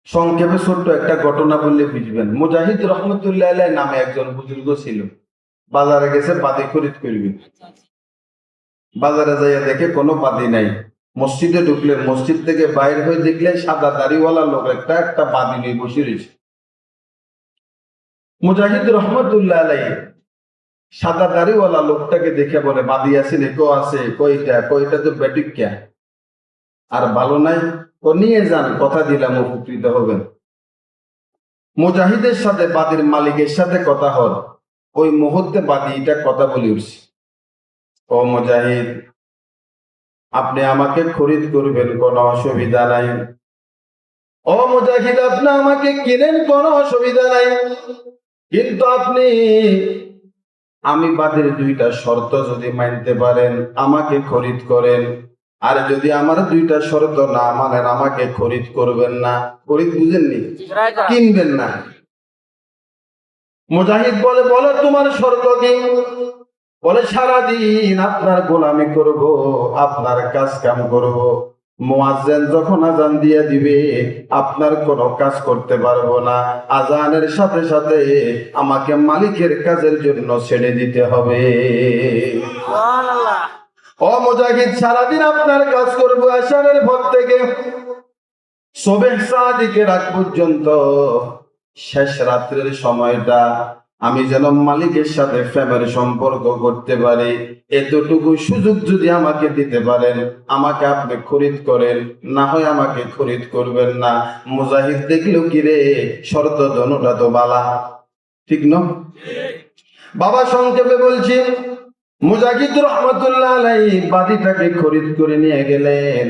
সংক্ষেপে ছোট্ট একটা ঘটনা বললে বুঝবেন। মুজাহিদ রহমতুল্লাহ আলাইহি নামে একজন বুজুর্গ ছিল। বাজারে গেছে বাদি খরিদ করবে। বাজারে যাইয়া দেখে কোনো বাদি নাই। মসজিদে ঢুকলেন, মসজিদ থেকে বাইরে হয়ে দেখলেন সাদা দাড়িওয়ালা লোক একটা একটা বাদি নিয়ে বসে রয়েছে। মুজাহিদ রহমতুল্লাহ আলাইহি সাদা দাড়িওয়ালা লোকটাকে দেখে বলে, বাদি আছে কো আছে, কইটা তো বেটিকা আর ভালো নাই, ও নিয়ে যান, কথা দিলাম উপকৃত হবেন। মুজাহিদের সাথে বাদির মালিকের সাথে কথা হল। ওই মুহূর্তে বাদি এটা কথা বলে উঠছে, ও মুজাহিদ, আপনি আমাকে খরিদ করবেন, কোনো অসুবিধা নাই। ও মুজাহিদ, আপনি আমাকে কিনেন, কোনো অসুবিধা নাই, কিন্তু আপনি আমি বাদির দুইটা শর্ত যদি মানতে পারেন আমাকে খরিদ করেন, আর যদি আমার দুইটা শর্ত না মানেন আমাকে খরিদ করবেন না। খরিদ বুঝেননি? কিনবেন না। মুজাহিদ বলে, বলো তোমার শর্ত কি? বলে, সারাদিন আপনার গোলামি করব, আপনার কাজ কাম করব, মুয়াজ্জিন যখন আজান দিয়ে দিবে আপনার কোনো কাজ করতে পারবো না, আজানের সাথে সাথে আমাকে মালিকের কাজের জন্য ছেড়ে দিতে হবে। ও মুজাহিদ, সারাদিন আপনার কাজ করবো, আশারের পর থেকে সুবহ সাদিকের আগ পর্যন্ত, শেষ রাত্রের সময়টা আমি যেন মালিকের সাথে প্রেমের সম্পর্ক করতে পারি, এতটুকু সুযোগ যদি আমাকে দিতে পারেন আমাকে আপনি খরিদ করেন, না হয় আমাকে খরিদ করবেন না। মুজাহিদ দেখলো কি রে, শর্ত দোনোটা তো বালা, ঠিক না? বাবা সংক্ষেপে বলছি, মুজাহিদ রহমতুল্লাহ আলাইহি বাদীটাকে খরিদ করে নিয়ে গেলেন।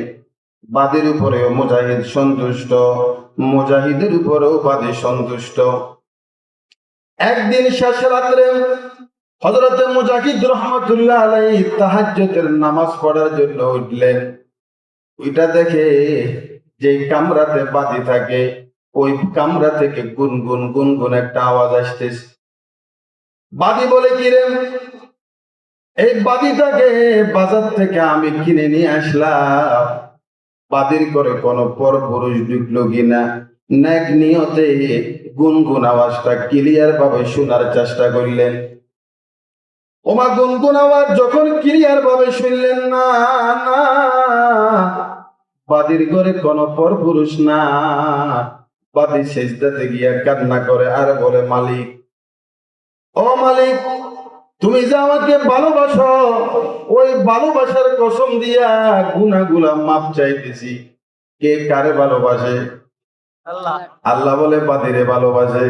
বাদীর উপরেও মুজাহিদ সন্তুষ্ট, মুজাহিদের উপরেও বাদী সন্তুষ্ট। একদিন শেষ রাত্রে হযরতে মুজাহিদ রহমতুল্লাহ আলাইহি তাহাজ্জুদের নামাজ পড়ার জন্য উঠলেন। ওইটা দেখে যে কামরাতে বাদী থাকে ওই কামরা থেকে গুনগুন গুনগুন একটা আওয়াজ আসতেছে। বাদী বলে, কি রে, এই বাদীটাকে বাজার থেকে আমি কিনে নিয়ে আসলাম, বাদীর করে কোন পরপুরুষ ঢুকলো কিনা নেক নিয়তে গুনগুন আওয়াজটা ক্লিয়ার ভাবে শোনার চেষ্টা করলেন। ওমা গুনগুন আওয়াজ যখন ক্লিয়ার ভাবে শুনলেন, না না, বাদীর ঘরে কোন পরপুরুষ না। বাদী সেজদাতে গিয়া কান্না করে আর বলে, মালিক, ও মালিক, তুমি যে আমাকে ভালোবাসো, ওই ভালোবাসার কসম দিয়া গুনাহগুলা মাপ চাইতেছি। কে কারে ভালোবাসে? আল্লাহ। আল্লাহ বলে বাদীরে ভালোবাসে।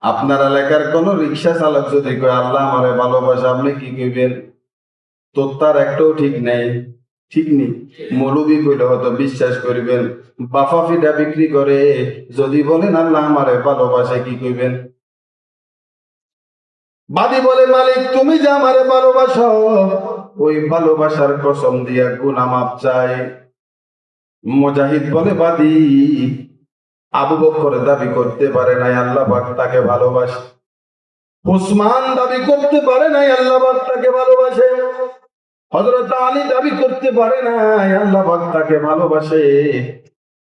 আপনার এলাকার কোন রিক্সা চালক যদি কয় আল্লাহ আমারে ভালোবাসে, আপনি কি কইবেন? তো তার একটাও ঠিক নেই, ঠিক নেই। মৌলবি কইলে হয়তো বিশ্বাস করিবেন। বাফা ফিডা বিক্রি করে যদি বলেন আল্লাহ আমারে ভালোবাসে, কি কইবেন? বাদী বলে, মালিক, তুমি যে আমারে ভালোবাসো, ওই ভালোবাসার কসম দিয়া গুনাহ মাপ চাই। মুজাহিদ বলে, বাদী আবু বকর দাবি করতে পারে নাই আল্লাহ পাক তাকে ভালোবাসে, উসমান দাবি করতে পারে নাই আল্লাহ পাক তাকে ভালোবাসে, হযরত আলী দাবি করতে পারে নাই আল্লাহ পাক তাকে ভালোবাসে,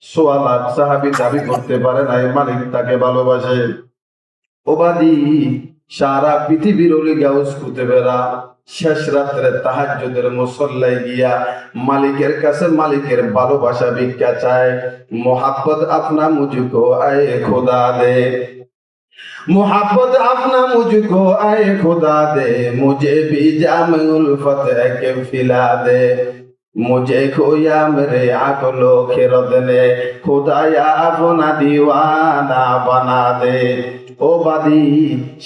সোয়ালাত সাহাবী দাবি করতে পারে নাই মালিক তাকে ভালোবাসে। ওবাদি সারা পৃথিবীর ওলি গাউস কুতুবেরা শেষ রাত্রে তাহাজ্জুদের মুসল্লায় গিয়া মালিকের কাছে মালিকের ভালোবাসা ভিক্ষা চায়। মোহাব্বত আপনা মুঝকো আয়ে খোদা দে, मोहब्बत अपना मुझको आए खुदा दे, मुझे भी जाम उल्फत के फिला दे, मुझे खोया मेरे आकलो खिरद ने, खुदाया अपना दीवाना बना दे। ও বাদী,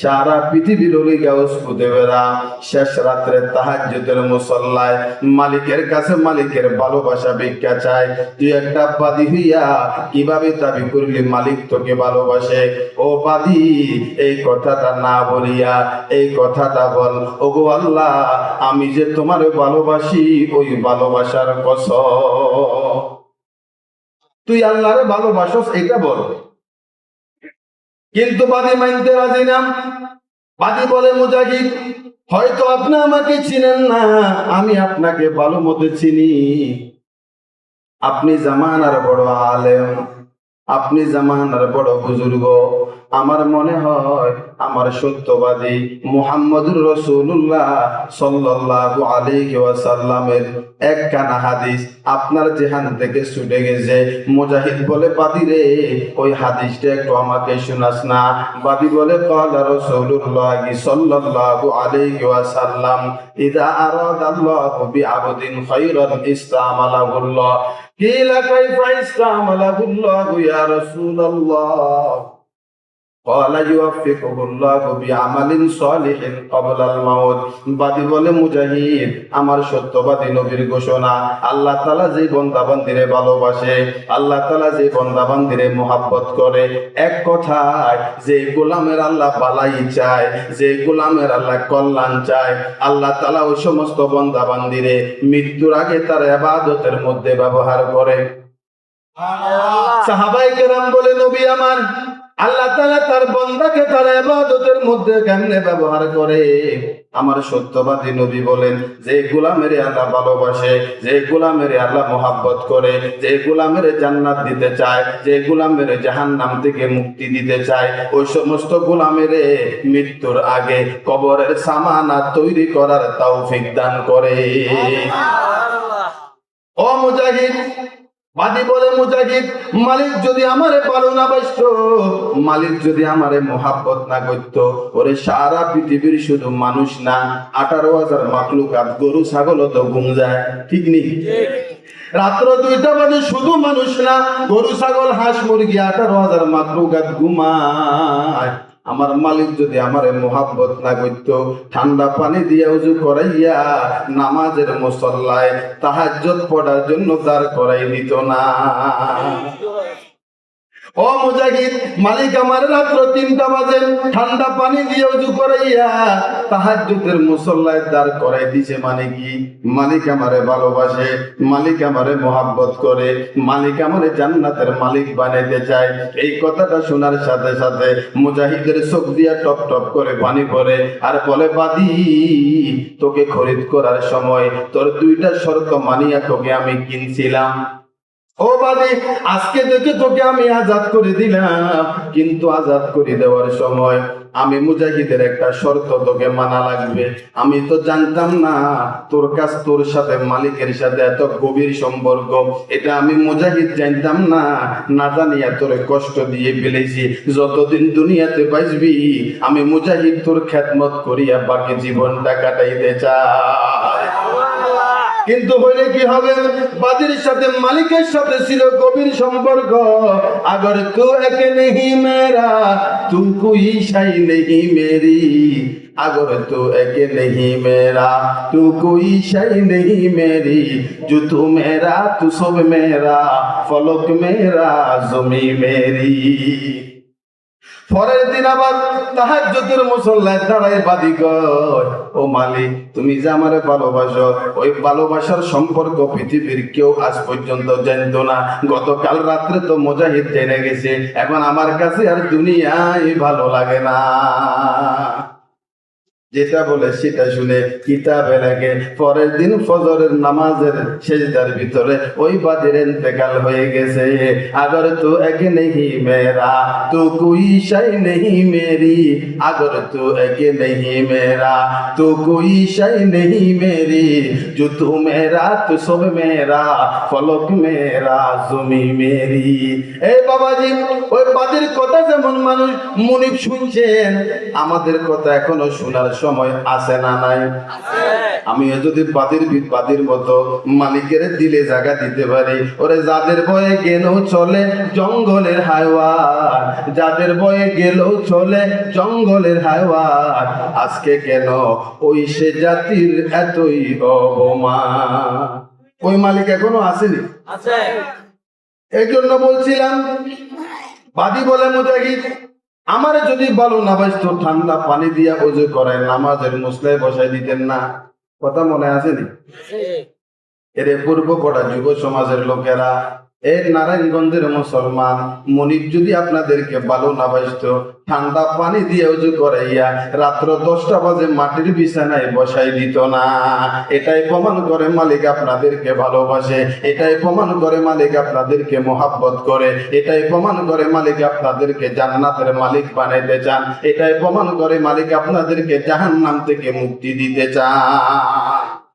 সারা পৃথিবীর ওলি গাউস কুতুবেরা শেষ রাত্রে তাহাজ্জুদের মুসল্লায় মালিকের কাছে মালিকের ভালোবাসা ভিক্ষা চায়। তুই একটা বাদী হইয়া কিভাবে দাবি করলি মালিক তোকে ভালোবাসে? ও বাদী, এই কথাটা না বলিয়া এই কথাটা বল, ওগো আল্লাহ, আমি যে তোমার ভালোবাসি ওই ভালোবাসার কসম। তুই আল্লাহরে ভালোবাসস এটা বল। কিন্তু বাদী মানতে রাজি না। বাদী বলে, মুজাহিদ, হয়তো আপনি আমাকে চিনেন না, আমি আপনাকে ভালো মতো চিনি। আপনি জামানার বড় আলেম, আপনি জামানার বড় বুজুর্গ, আমার মনে হয় আমার সত্যবাদী মুহাম্মদুর রাসূলুল্লাহ সাল্লাল্লাহু আলাইহি ওয়াসাল্লামের একখানা হাদিস আপনার যেখান থেকে ছুটে গেছে। মুজাহিদ বলে, বাদী রে, ওই হাদিসটা একটু আমাকে শোনাস না। বাদী বলে, ক্বালা রাসূলুল্লাহ সাল্লাল্লাহু আলাইহি ওয়াসাল্লাম, ইযা আরাদাল্লাহু বিআবদিন খায়রান ইসতামালাহুল্লাহ। قيل كيف استعمله الله يا رسول الله؟ قال يوفقه الله بعمل صالح قبل الموت। বাদী বলে, মুজাহিদ, আমার সত্যবাদী নবীর ঘোষণা, আল্লাহ তাআলা যে বান্দাবান্দিরে ভালোবাসে, আল্লাহ তাআলা যে বান্দাবান্দিরে মোহাব্বত করে, এক কথায় যে গোলামের আল্লাহ বালাই চায়, যে গোলামের আল্লাহ কল্যাণ চায়, আল্লাহ তাআলা ওই সমস্ত বান্দাবান্দিরে মৃত্যুর আগে তার ইবাদতের মধ্যে ব্যবহার করে। সাহাবায়ে কেরাম বলে, নবী আমার, আল্লাহ তাআলা তার বান্দাকে তার ইবাদতের মধ্যে কেমনে ব্যবহার করে? আমার সত্যবাদী নবী বলেন, যে গোলামের আল্লাহ ভালোবাসে, যে গোলামের আল্লাহ মোহাব্বত করে, যে গোলামের জান্নাত দিতে চায়, যে গোলামের জাহান্নাম থেকে মুক্তি দিতে চায়, ওই সমস্ত গোলামের মৃত্যুর আগে কবরের সামানা তৈরি করার তৌফিক দান করে। ও মুজাহিদ, বাদী বলে, মুজাহিদ, মালিক যদি আমারে ভালো না বাসতো, মালিক যদি আমারে মোহাব্বত না করতো, ওরে সারা পৃথিবীর শুধু মানুষ না, 18,000 মাখলুকাত, গরু ছাগলও তো ঘুম যায়, ঠিক নেই? রাত্র 2টা বাজে শুধু মানুষ না, গরু ছাগল হাঁস মুরগি 18,000 মাখলুকাত ঘুমায়। আমার মালিক যদি আমারে মোহাব্বত না করতো, ঠান্ডা পানি দিয়ে উযু করাইয়া নামাজের মুসল্লায় তাহাজ্জুদ পড়ার জন্য দাঁড় করাই দিত না। ও মুজাহিদ, মালিক আমার রাত্র 3টা বাজে ঠান্ডা পানি দিয়ে উযু করাইয়া তাহাজ্জুদের মুসল্লায় দাঁড় করাই দিছে। মানে কি? মালিক আমারে ভালোবাসে, মালিক আমারে মোহাব্বত করে, মালিক আমারে জান্নাতের মালিক বানাইতে চায়। এই কথাটা শোনার সাথে সাথে মুজাহিদের চোখ দিয়া টপ টপ করে পানি পড়ে, আর বলে, বাদী, তোকে খরিদ করার সময় তোর 2টা শর্ত মানিয়া তোকে আমি কিনছিলাম। ও বাদী, আজকে থেকে তোকে আমি আজাদ করে দিলাম, কিন্তু আজাদ করে দেওয়ার সময় আমি মুজাহিদের একটা শর্ত তোকে মানা লাগবে। আমি তো জানতাম না তোর সাথে মালিকের সাথে এত গভীর সম্পর্ক, এটা আমি মুজাহিদ জানতাম না, না জানিয়া তোরে কষ্ট দিয়ে ফেলেছি। যতদিন দুনিয়াতে বাঁচবি আমি মুজাহিদ তোর খেদমত করিয়া বাকি জীবনটা কাটাইতে চাই। কিন্তু হইলে কি হবে? বাদীর সাথে মালিকের সাথে ছিল গভীর সম্পর্ক। আগর তু এক নেহি মেরা, তু কোই শাই নেহি মেরি। আগর তু এক নেহি মেরা, তু কোই শাই নেহি মেরি। জো তু মেরা, তু সব মেরা, ফলক মেরা, জমি মেরি। পরের দিন আবার তাহাজ্জুদের মুসল্লায় দাঁড়ায় বাদী কয়, ও মালিক, তুমি যে আমারে ভালোবাসো, ওই ভালোবাসার সম্পর্ক পৃথিবীর কেউ আজ পর্যন্ত জানতো না। গতকাল রাত্রে তো মুজাহিদ জেনে গেছে, এখন আমার কাছে আর দুনিয়ায় ভালো লাগে না। যেটা বলে সেটা শুনে কিতাবে লাগে। পরের দিন ফজরের নামাজের সেজদার ভিতরে ওই বাদীর ইন্তেকাল হয়ে গেছে। আগর তো এক নেহি মেরা, তু কোই শাই নেহি মেরি। আগর তো এক নেহি মেরা, তু কোই শাই নেহি মেরি। জো তু মেরা, তু সব মেরা, ফলক মেরা, জমি মেরি। এই বাবাজি, ওই বাদীর কথা যেমন মানুষ মুনিব শুনছেন, আমাদের কথা এখনো শোনার সময় আছে না নাই? আমি যদি বাদীর মতো মালিকের দিলে জায়গা দিতে পারি, ওরে যাদের বয়ে গেলেও চলে জঙ্গলের হাইওয়ান, যাদের বয়ে গেলেও চলে জঙ্গলের হাইওয়ান, আজকে কেন ওই সে জাতির এতই অপমান? ওই মালিক এখনো আসেনি, এই জন্য বলছিলাম। বাদী বলে, মুজাহিদ, আমারে যদি ভালো না বাসতো, ঠান্ডা পানি দিয়া ওযু করায় নামাজের মুসলায় বসাই দিতেন না। কথা মনে আসেনি? এরে পূর্ব পড়া যুব সমাজের লোকেরা এই নারায়ণগঞ্জের মুসলমান, মনিব যদি আপনাদেরকে ভালো না বাসতো, ঠান্ডা পানি দিয়ে উজু করাইয়া রাত্র 10টা বাজে মাটির বিছানায় বসাই দিত না। এটাই প্রমাণ করে মালিক আপনাদেরকে ভালোবাসে, এটাই প্রমাণ করে মালিক আপনাদেরকে মোহাব্বত করে, এটাই প্রমাণ করে মালিক আপনাদেরকে জান্নাতের মালিক বানাইতে চান, এটাই প্রমাণ করে মালিক আপনাদেরকে জাহান্নাম থেকে মুক্তি দিতে চান।